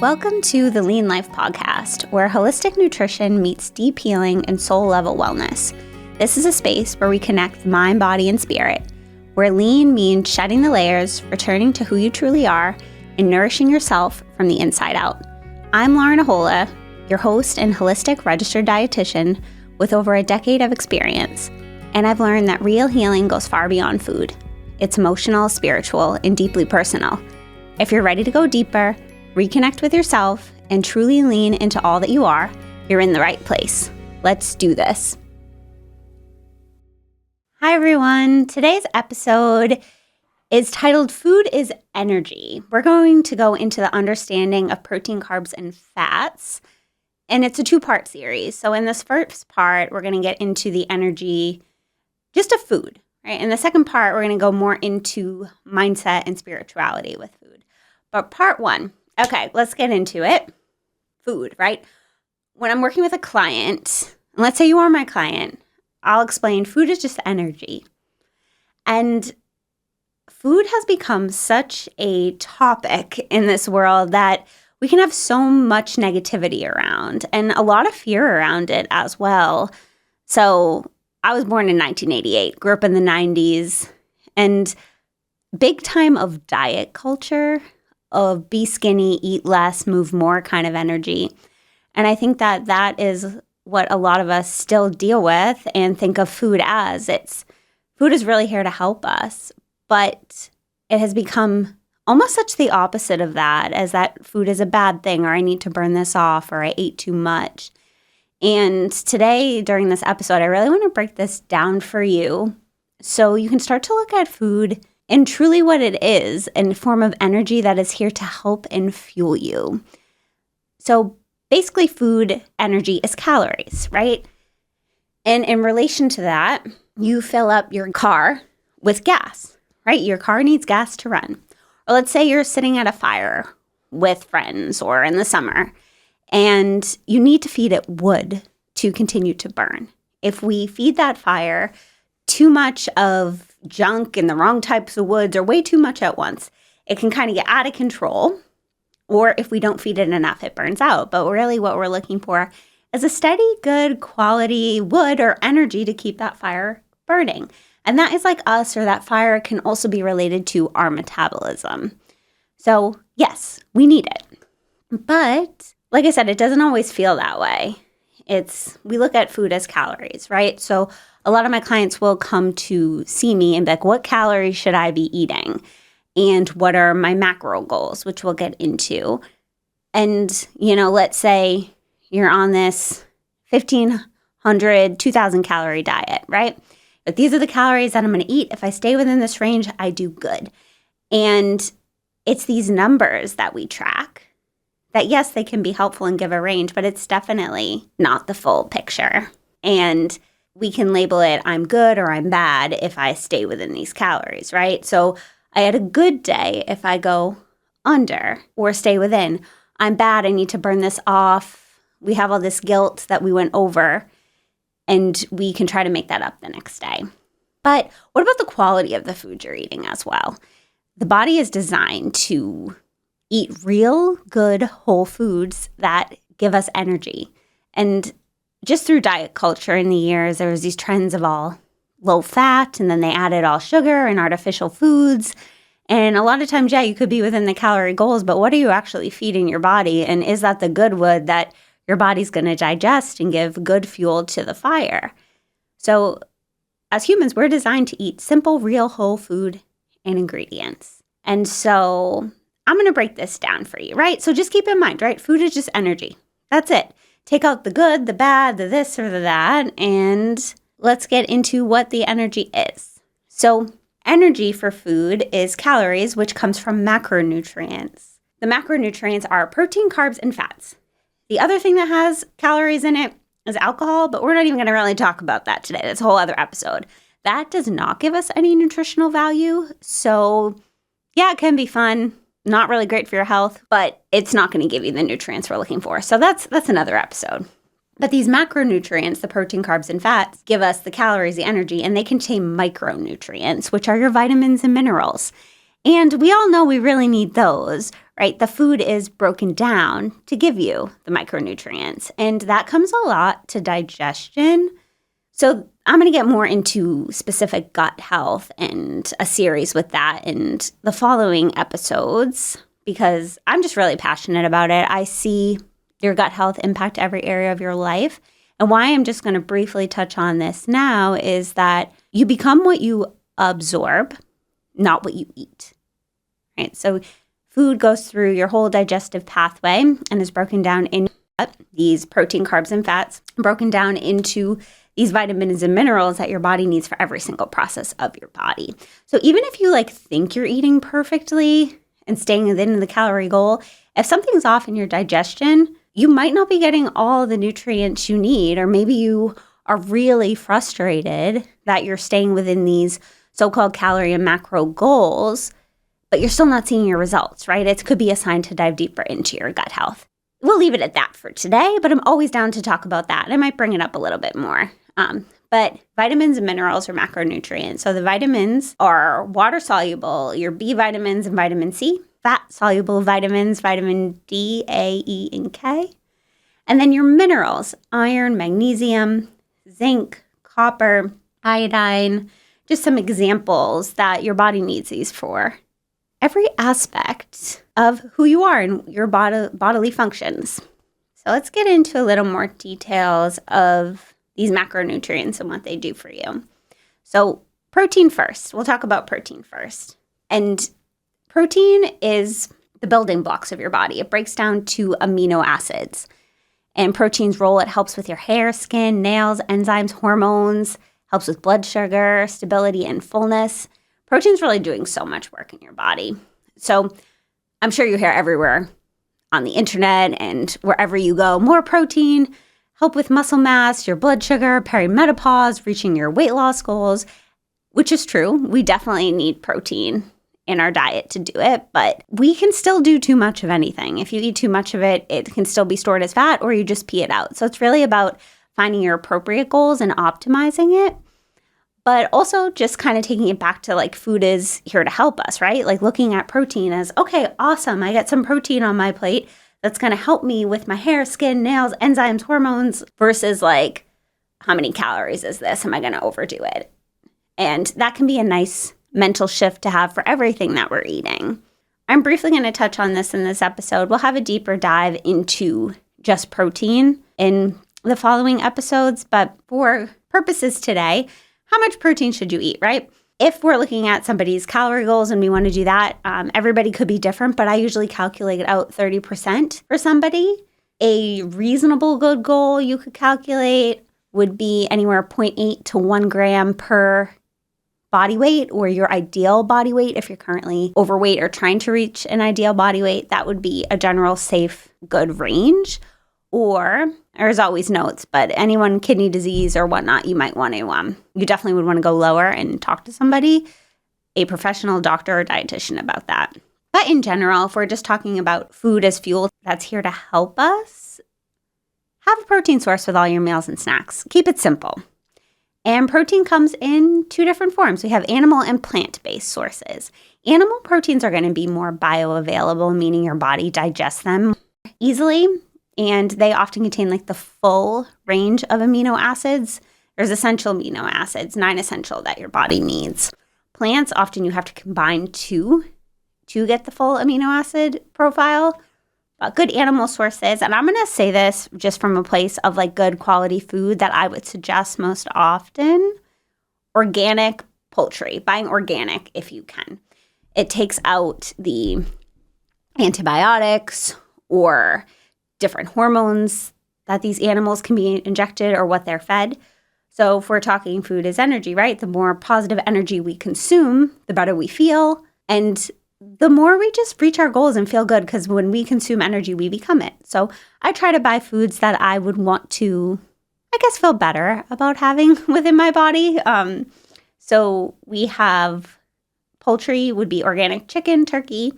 Welcome to the Lean Life podcast, where holistic nutrition meets deep healing and soul-level wellness. This is a space where we connect mind, body, and spirit, where lean means shedding the layers, returning to who you truly are, and nourishing yourself from the inside out. I'm Lauren Ahola, your host and holistic registered dietitian with over a decade of experience, and I've learned that real healing goes far beyond food. It's emotional, spiritual, and deeply personal. If you're ready to go deeper, reconnect with yourself, and truly lean into all that you are, you're in the right place. Let's do this. Hi, everyone. Today's episode is titled Food is Energy. We're going to go into the understanding of protein, carbs, and fats, and it's a two-part series. So in this first part, we're going to get into the energy just of food, right? In the second part, we're going to go more into mindset and spirituality with food. But part one, okay, let's get into it. Food, right? When I'm working with a client, and let's say you are my client, I'll explain food is just energy. And food has become such a topic in this world that we can have so much negativity around and a lot of fear around it as well. So I was born in 1988, grew up in the 90s, and big time of diet culture, of be skinny, eat less, move more kind of energy. And I think that that is what a lot of us still deal with and think of food as. Food is really here to help us, but it has become almost such the opposite of that, as that food is a bad thing, or I need to burn this off, or I ate too much. And today, during this episode, I really want to break this down for you so you can start to look at food and truly what it is, in a form of energy that is here to help and fuel you. So basically, food energy is calories, right? And in relation to that, you fill up your car with gas, right? Your car needs gas to run. Or let's say you're sitting at a fire with friends or in the summer, and you need to feed it wood to continue to burn. If we feed that fire too much of junk and the wrong types of woods, or way too much at once, it can kind of get out of control. Or if we don't feed it enough, it burns out. But really what we're looking for is a steady, good quality wood or energy to keep that fire burning. And that is like us, or that fire can also be related to our metabolism. So yes, we need it. But like I said, it doesn't always feel that way. We look at food as calories, right? So a lot of my clients will come to see me and be like, what calories should I be eating? And what are my macro goals, which we'll get into. And, let's say you're on this 1,500, 2,000 calorie diet, right? But these are the calories that I'm going to eat. If I stay within this range, I do good. And it's these numbers that we track that, yes, they can be helpful and give a range, but it's definitely not the full picture. And we can label it, I'm good or I'm bad if I stay within these calories, right? So I had a good day if I go under or stay within. I'm bad, I need to burn this off. We have all this guilt that we went over, and we can try to make that up the next day. But what about the quality of the food you're eating as well? The body is designed to eat real, good, whole foods that give us energy. And just through diet culture in the years, there was these trends of all low fat, and then they added all sugar and artificial foods. And a lot of times, yeah, you could be within the calorie goals, but what are you actually feeding your body? And is that the good wood that your body's going to digest and give good fuel to the fire? So as humans, we're designed to eat simple, real, whole food and ingredients. And so I'm going to break this down for you, right? So just keep in mind, right? Food is just energy. That's it. Take out the good, the bad, the this or the that, and let's get into what the energy is. So energy for food is calories, which comes from macronutrients. The macronutrients are protein, carbs, and fats. The other thing that has calories in it is alcohol, but we're not even going to really talk about that today. That's a whole other episode. That does not give us any nutritional value. So yeah, it can be fun. Not really great for your health, but it's not going to give you the nutrients we're looking for. So that's another episode. But these macronutrients, the protein, carbs, and fats, give us the calories, the energy, and they contain micronutrients, which are your vitamins and minerals. And we all know we really need those, right? The food is broken down to give you the micronutrients, and that comes a lot to digestion. So I'm going to get more into specific gut health and a series with that in the following episodes because I'm just really passionate about it. I see your gut health impact every area of your life. And why I'm just going to briefly touch on this now is that you become what you absorb, not what you eat, right? So food goes through your whole digestive pathway and is broken down in these protein, carbs, and fats, broken down into these vitamins and minerals that your body needs for every single process of your body. So even if you think you're eating perfectly and staying within the calorie goal, if something's off in your digestion, you might not be getting all the nutrients you need, or maybe you are really frustrated that you're staying within these so-called calorie and macro goals, but you're still not seeing your results, right? It could be a sign to dive deeper into your gut health. We'll leave it at that for today, but I'm always down to talk about that. I might bring it up a little bit more. But vitamins and minerals are macronutrients. So the vitamins are water-soluble, your B vitamins and vitamin C, fat-soluble vitamins, vitamin D, A, E, and K. And then your minerals, iron, magnesium, zinc, copper, iodine, just some examples that your body needs these for. Every aspect of who you are and your bodily functions. So let's get into a little more details of these macronutrients and what they do for you. So protein first. We'll talk about protein first. And protein is the building blocks of your body. It breaks down to amino acids. And protein's role, it helps with your hair, skin, nails, enzymes, hormones, helps with blood sugar, stability, and fullness. Protein's really doing so much work in your body. So I'm sure you hear everywhere on the internet and wherever you go, more protein, help with muscle mass, your blood sugar, perimenopause, reaching your weight loss goals, which is true. We definitely need protein in our diet to do it, but we can still do too much of anything. If you eat too much of it, it can still be stored as fat or you just pee it out. So it's really about finding your appropriate goals and optimizing it, but also just kind of taking it back to food is here to help us, right? Looking at protein as, okay, awesome. I get some protein on my plate that's going to help me with my hair, skin, nails, enzymes, hormones versus how many calories is this? Am I going to overdo it? And that can be a nice mental shift to have for everything that we're eating. I'm briefly going to touch on this in this episode. We'll have a deeper dive into just protein in the following episodes, but for purposes today, how much protein should you eat, right? If we're looking at somebody's calorie goals and we want to do that, everybody could be different, but I usually calculate out 30% for somebody. A reasonable good goal you could calculate would be anywhere 0.8 to 1 gram per body weight, or your ideal body weight. If you're currently overweight or trying to reach an ideal body weight, that would be a general safe, good range. Or there's always notes, but anyone kidney disease or whatnot, you might want to, you definitely would want to go lower and talk to somebody, a professional doctor or dietitian about that. But in general, if we're just talking about food as fuel that's here to help us, have a protein source with all your meals and snacks. Keep it simple. And protein comes in two different forms. We have animal and plant-based sources. Animal proteins are going to be more bioavailable, meaning your body digests them easily. And they often contain the full range of amino acids. There's essential amino acids, 9 essential that your body needs. Plants, often you have to combine two to get the full amino acid profile. But good animal sources, and I'm going to say this just from a place of good quality food that I would suggest most often, organic poultry, buying organic if you can. It takes out the antibiotics or different hormones that these animals can be injected or what they're fed. So if we're talking food is energy, right? The more positive energy we consume, the better we feel. And the more we just reach our goals and feel good, because when we consume energy, we become it. So I try to buy foods that I would want to, feel better about having within my body. So we have poultry would be organic chicken, turkey,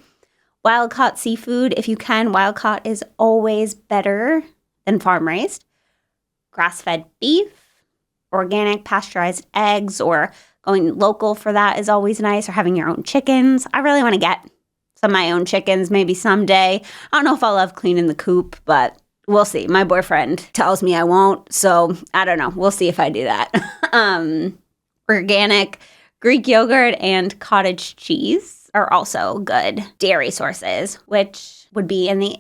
wild-caught seafood. If you can, wild-caught is always better than farm-raised. Grass-fed beef, organic pasteurized eggs, or going local for that is always nice, or having your own chickens. I really want to get some of my own chickens maybe someday. I don't know if I'll love cleaning the coop, but we'll see. My boyfriend tells me I won't, so I don't know. We'll see if I do that. Organic Greek yogurt and cottage cheese are also good dairy sources, which would be in the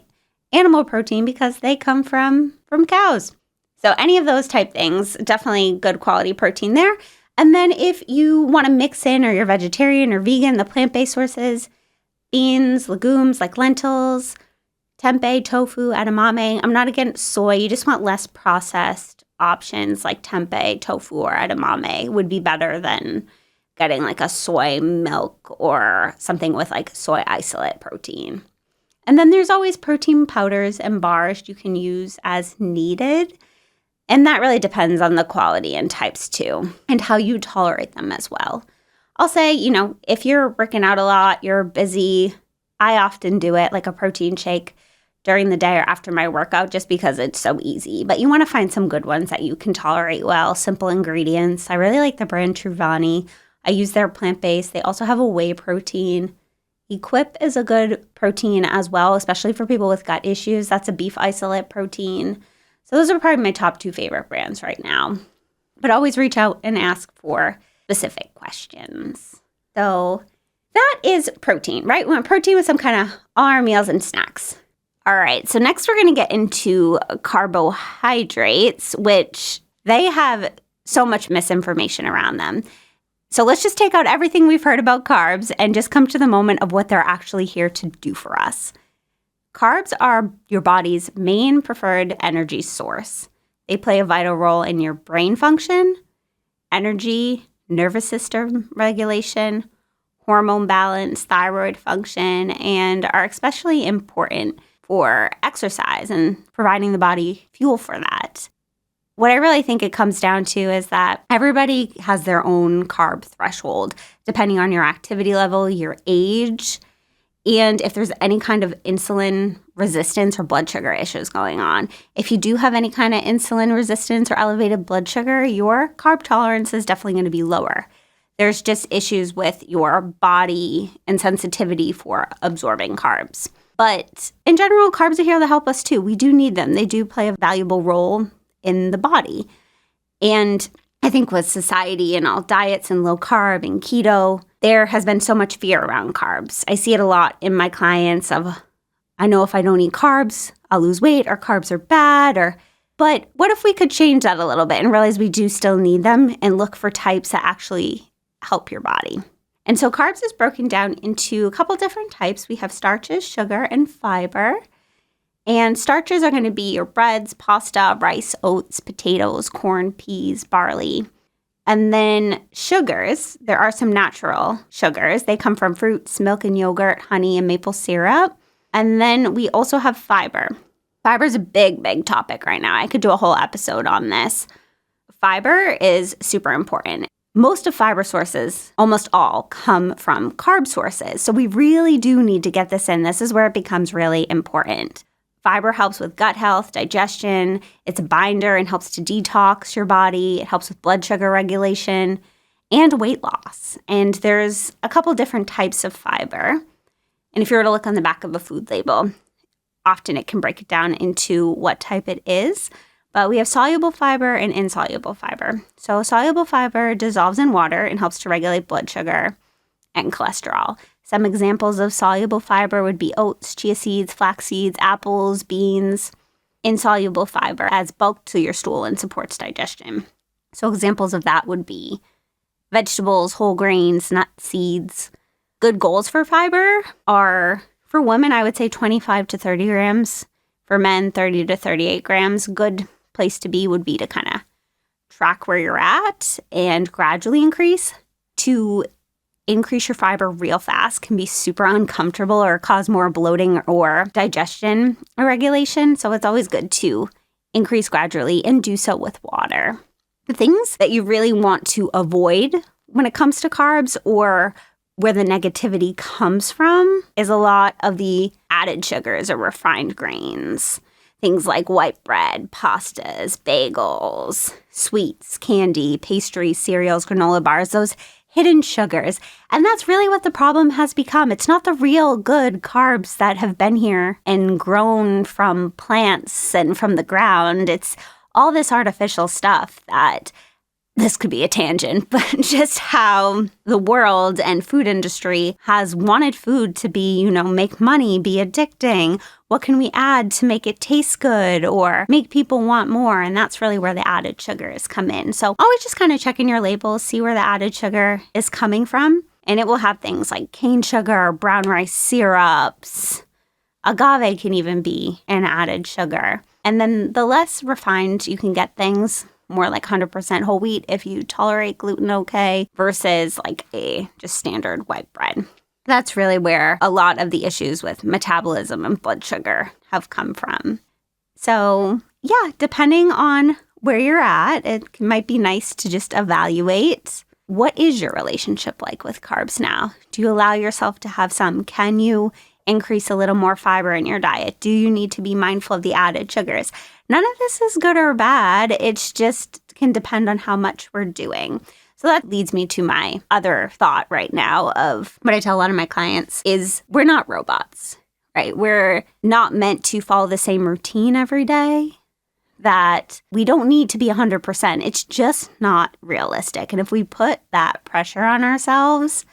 animal protein because they come from cows. So any of those type things, definitely good quality protein there. And then if you want to mix in, or you're vegetarian or vegan, the plant-based sources, beans, legumes like lentils, tempeh, tofu, edamame. I'm not against soy. You just want less processed options like tempeh, tofu, or edamame would be better than getting like a soy milk or something with like soy isolate protein. And then there's always protein powders and bars you can use as needed. And that really depends on the quality and types too, and how you tolerate them as well. I'll say, if you're working out a lot, you're busy, I often do it like a protein shake during the day or after my workout just because it's so easy. But you want to find some good ones that you can tolerate well, simple ingredients. I really like the brand Truvani. I use their plant-based. They also have a whey protein. Equip is a good protein as well, especially for people with gut issues. That's a beef isolate protein. So those are probably my top 2 favorite brands right now. But always reach out and ask for specific questions. So that is protein, right? We want protein with some kind of all our meals and snacks. All right, so next we're going to get into carbohydrates, which they have so much misinformation around them. So let's just take out everything we've heard about carbs and just come to the moment of what they're actually here to do for us. Carbs are your body's main preferred energy source. They play a vital role in your brain function, energy, nervous system regulation, hormone balance, thyroid function, and are especially important for exercise and providing the body fuel for that. What I really think it comes down to is that everybody has their own carb threshold, depending on your activity level, your age, and if there's any kind of insulin resistance or blood sugar issues going on. If you do have any kind of insulin resistance or elevated blood sugar, your carb tolerance is definitely going to be lower. There's just issues with your body and sensitivity for absorbing carbs. But in general, carbs are here to help us too. We do need them. They do play a valuable role in the body. And I think with society and all diets and low carb and keto, there has been so much fear around carbs. I see it a lot in my clients of, I know if I don't eat carbs, I'll lose weight, or carbs are bad, but what if we could change that a little bit and realize we do still need them and look for types that actually help your body? And so carbs is broken down into a couple different types. We have starches, sugar, and fiber. And starches are going to be your breads, pasta, rice, oats, potatoes, corn, peas, barley. And then sugars, there are some natural sugars. They come from fruits, milk and yogurt, honey, and maple syrup. And then we also have fiber. Fiber is a big, big topic right now. I could do a whole episode on this. Fiber is super important. Most of fiber sources, almost all, come from carb sources. So we really do need to get this in. This is where it becomes really important. Fiber helps with gut health, digestion. It's a binder and helps to detox your body. It helps with blood sugar regulation and weight loss. And there's a couple different types of fiber. And if you were to look on the back of a food label, often it can break it down into what type it is. But we have soluble fiber and insoluble fiber. So soluble fiber dissolves in water and helps to regulate blood sugar and cholesterol. Some examples of soluble fiber would be oats, chia seeds, flax seeds, apples, beans. Insoluble fiber adds bulk to your stool and supports digestion. So examples of that would be vegetables, whole grains, nuts, seeds. Good goals for fiber are, for women, I would say 25 to 30 grams. For men, 30 to 38 grams. Good place to be would be to kind of track where you're at and gradually increase. To increase your fiber real fast can be super uncomfortable or cause more bloating or digestion irregulation. So it's always good to increase gradually and do so with water. The things that you really want to avoid when it comes to carbs, or where the negativity comes from, is a lot of the added sugars or refined grains. Things like white bread, pastas, bagels, sweets, candy, pastries, cereals, granola bars, those hidden sugars. And that's really what the problem has become. It's not the real good carbs that have been here and grown from plants and from the ground. It's all this artificial stuff that this could be a tangent, but just how the world and food industry has wanted food to be, make money, be addicting. What can we add to make it taste good or make people want more? And that's really where the added sugars come in. So always just kind of check in your labels, see where the added sugar is coming from. And it will have things like cane sugar, brown rice syrups. Agave can even be an added sugar. And then the less refined you can get things, more like 100% whole wheat if you tolerate gluten okay, versus like a just standard white bread. That's really where a lot of the issues with metabolism and blood sugar have come from. So yeah, depending on where you're at, it might be nice to just evaluate, what is your relationship like with carbs now? Do you allow yourself to have some? Can you increase a little more fiber in your diet? Do you need to be mindful of the added sugars? None of this is good or bad. It's just can depend on how much we're doing. So that leads me to my other thought right now of what I tell a lot of my clients is we're not robots, right? We're not meant to follow the same routine every day, that we don't need to be 100%. It's just not realistic. And if we put that pressure on ourselves,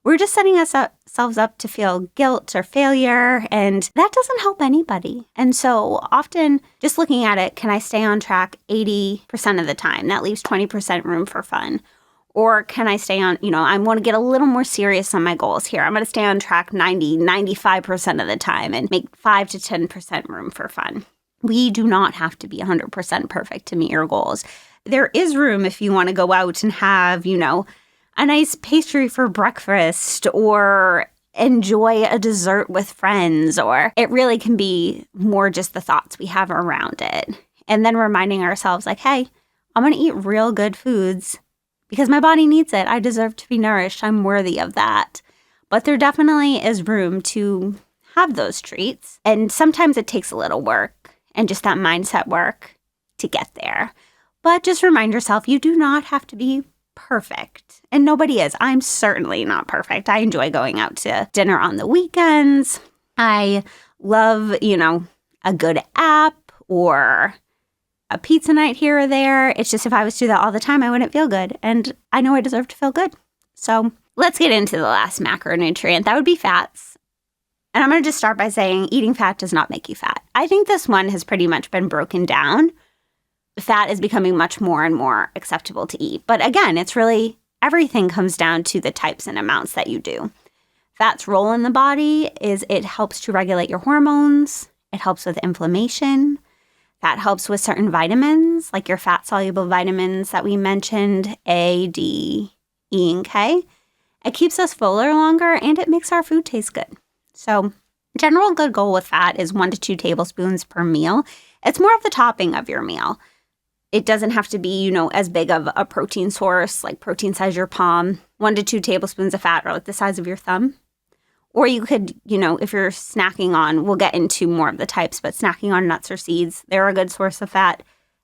we're just setting ourselves up to feel guilt or failure, and that doesn't help anybody. And so often just looking at it, can I stay on track 80% of the time? That leaves 20% room for fun. Or can I stay on, I want to get a little more serious on my goals here. I'm going to stay on track 95% of the time and make 5 to 10% room for fun. We do not have to be 100% perfect to meet your goals. There is room if you want to go out and have, a nice pastry for breakfast or enjoy a dessert with friends, or it really can be more just the thoughts we have around it. And then reminding ourselves like, hey, I'm going to eat real good foods because my body needs it. I deserve to be nourished. I'm worthy of that. But there definitely is room to have those treats. And sometimes it takes a little work and just that mindset work to get there. But just remind yourself, you do not have to be perfect. And nobody is. I'm certainly not perfect. I enjoy going out to dinner on the weekends. I love, a good app or a pizza night here or there. It's just if I was to do that all the time, I wouldn't feel good. And I know I deserve to feel good. So let's get into the last macronutrient. That would be fats. And I'm going to just start by saying eating fat does not make you fat. I think this one has pretty much been broken down. Fat is becoming much more and more acceptable to eat. But again, it's really, everything comes down to the types and amounts that you do. Fat's role in the body is it helps to regulate your hormones. It helps with inflammation. Fat helps with certain vitamins, like your fat-soluble vitamins that we mentioned, A, D, E, and K. It keeps us fuller longer, and it makes our food taste good. So general good goal with fat is 1 to 2 tablespoons per meal. It's more of the topping of your meal. It doesn't have to be, as big of a protein source, like protein size your palm. 1 to 2 tablespoons of fat are like the size of your thumb. Or you could, if you're snacking on, we'll get into more of the types, but snacking on nuts or seeds, they're a good source of fat.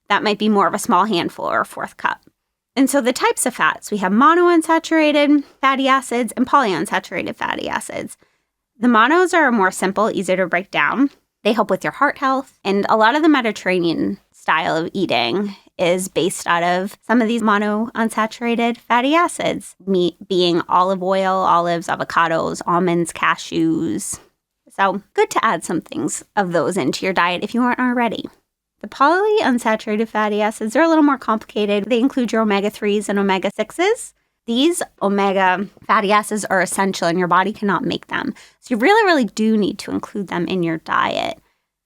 That might be more of a small handful or a 1/4 cup. And so the types of fats, we have monounsaturated fatty acids and polyunsaturated fatty acids. The monos are more simple, easier to break down. They help with your heart health. And a lot of the Mediterranean style of eating is based out of some of these monounsaturated fatty acids, meat being olive oil, olives, avocados, almonds, cashews. So good to add some things of those into your diet if you aren't already. The polyunsaturated fatty acids are a little more complicated. They include your omega-3s and omega-6s. These omega fatty acids are essential and your body cannot make them. So you really, really do need to include them in your diet.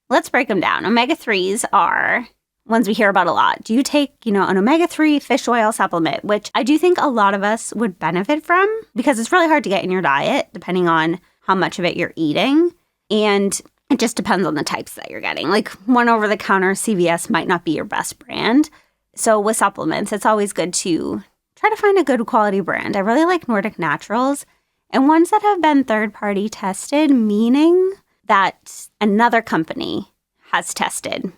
Let's break them down. Omega-3s are ones we hear about a lot. Do you take, an omega-3 fish oil supplement, which I do think a lot of us would benefit from because it's really hard to get in your diet depending on how much of it you're eating. And it just depends on the types that you're getting. Like one over-the-counter CVS might not be your best brand. So with supplements, it's always good to try to find a good quality brand. I really like Nordic Naturals and ones that have been third-party tested, meaning that another company has tested.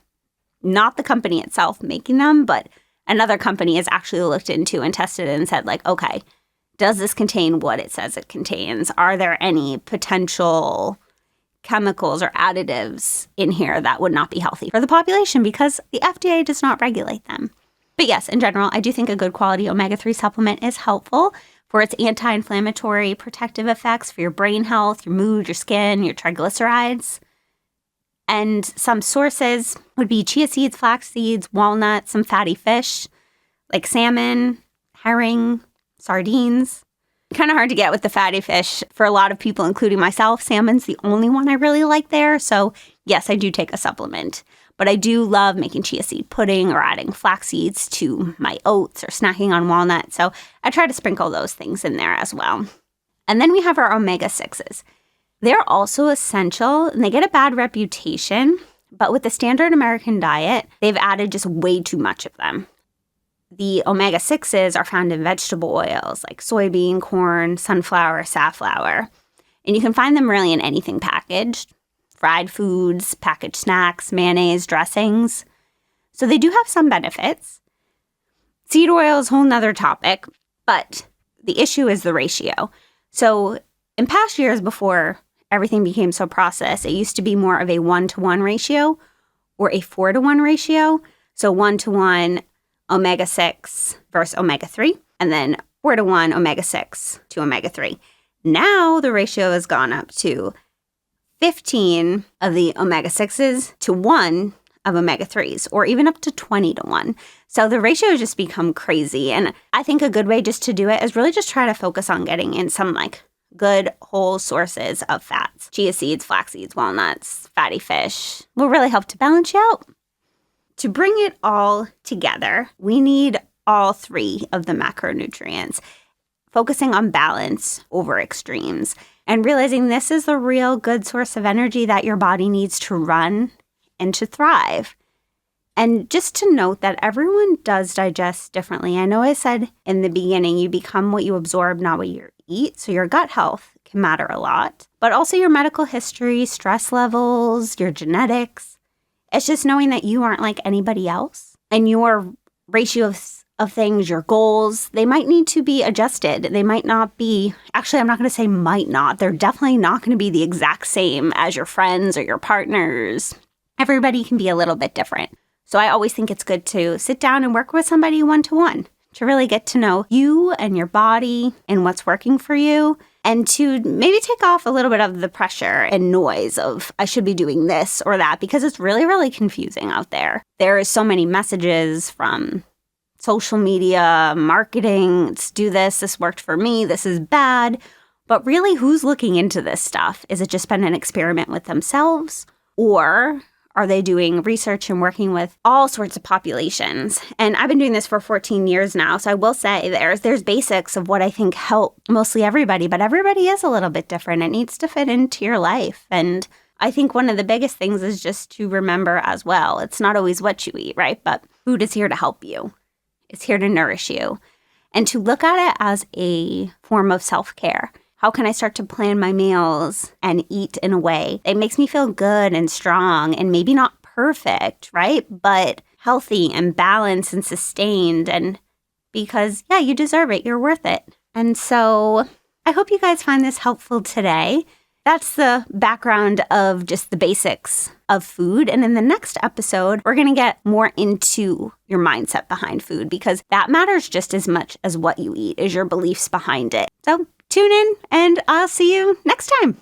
Not the company itself making them, but another company has actually looked into and tested it and said like, okay, Does this contain what it says it contains? Are there any potential chemicals or additives in here that would not be healthy for the population because the FDA does not regulate them? But yes, in general, I do think a good quality omega-3 supplement is helpful for its anti-inflammatory protective effects for your brain health, your mood, your skin, your triglycerides. And some sources would be chia seeds, flax seeds, walnuts, some fatty fish like salmon, herring, sardines. Kind of hard to get with the fatty fish for a lot of people, including myself. Salmon's the only one I really like there. So yes, I do take a supplement. But I do love making chia seed pudding or adding flax seeds to my oats or snacking on walnuts. So I try to sprinkle those things in there as well. And then we have our omega-6s. They're also essential and they get a bad reputation. But with the standard American diet, they've added just way too much of them. The omega-6s are found in vegetable oils like soybean, corn, sunflower, safflower. And you can find them really in anything packaged. Fried foods, packaged snacks, mayonnaise, dressings. So they do have some benefits. Seed oil is a whole nother topic, but the issue is the ratio. So in past years before everything became so processed, it used to be more of a 1-to-1 ratio or a 4-to-1 ratio. So 1-to-1 omega-6 versus omega-3, and then 4-to-1 omega-6 to omega-3. Now the ratio has gone up to 15 of the omega-6s to 1 of omega-3s, or even up to 20-to-1. So the ratio has just become crazy. And I think a good way just to do it is really just try to focus on getting in some like good whole sources of fats. Chia seeds, flax seeds, walnuts, fatty fish will really help to balance you out. To bring it all together, we need all 3 of the macronutrients, focusing on balance over extremes. And realizing this is the real good source of energy that your body needs to run and to thrive. And just to note that everyone does digest differently. I know I said in the beginning, you become what you absorb, not what you eat. So your gut health can matter a lot, but also your medical history, stress levels, your genetics. It's just knowing that you aren't like anybody else and your ratio of things, your goals, they might need to be adjusted. They might not be, actually, I'm not going to say might not. They're definitely not going to be the exact same as your friends or your partners. Everybody can be a little bit different. So I always think it's good to sit down and work with somebody 1-to-1 to really get to know you and your body and what's working for you, and to maybe take off a little bit of the pressure and noise of I should be doing this or that, because it's really, really confusing out there. There is so many messages from social media, marketing, let's do this worked for me, this is bad. But really, who's looking into this stuff? Is it just been an experiment with themselves? Or are they doing research and working with all sorts of populations? And I've been doing this for 14 years now, so I will say there's basics of what I think help mostly everybody, but everybody is a little bit different. It needs to fit into your life. And I think one of the biggest things is just to remember as well, it's not always what you eat, right? But food is here to help you. It's here to nourish you, and to look at it as a form of self-care. How can I start to plan my meals and eat in a way that makes me feel good and strong and maybe not perfect, right? But healthy and balanced and sustained, and because, yeah, you deserve it. You're worth it. And so I hope you guys find this helpful today. That's the background of just the basics of food. And in the next episode, we're going to get more into your mindset behind food, because that matters just as much as what you eat, is your beliefs behind it. So tune in and I'll see you next time.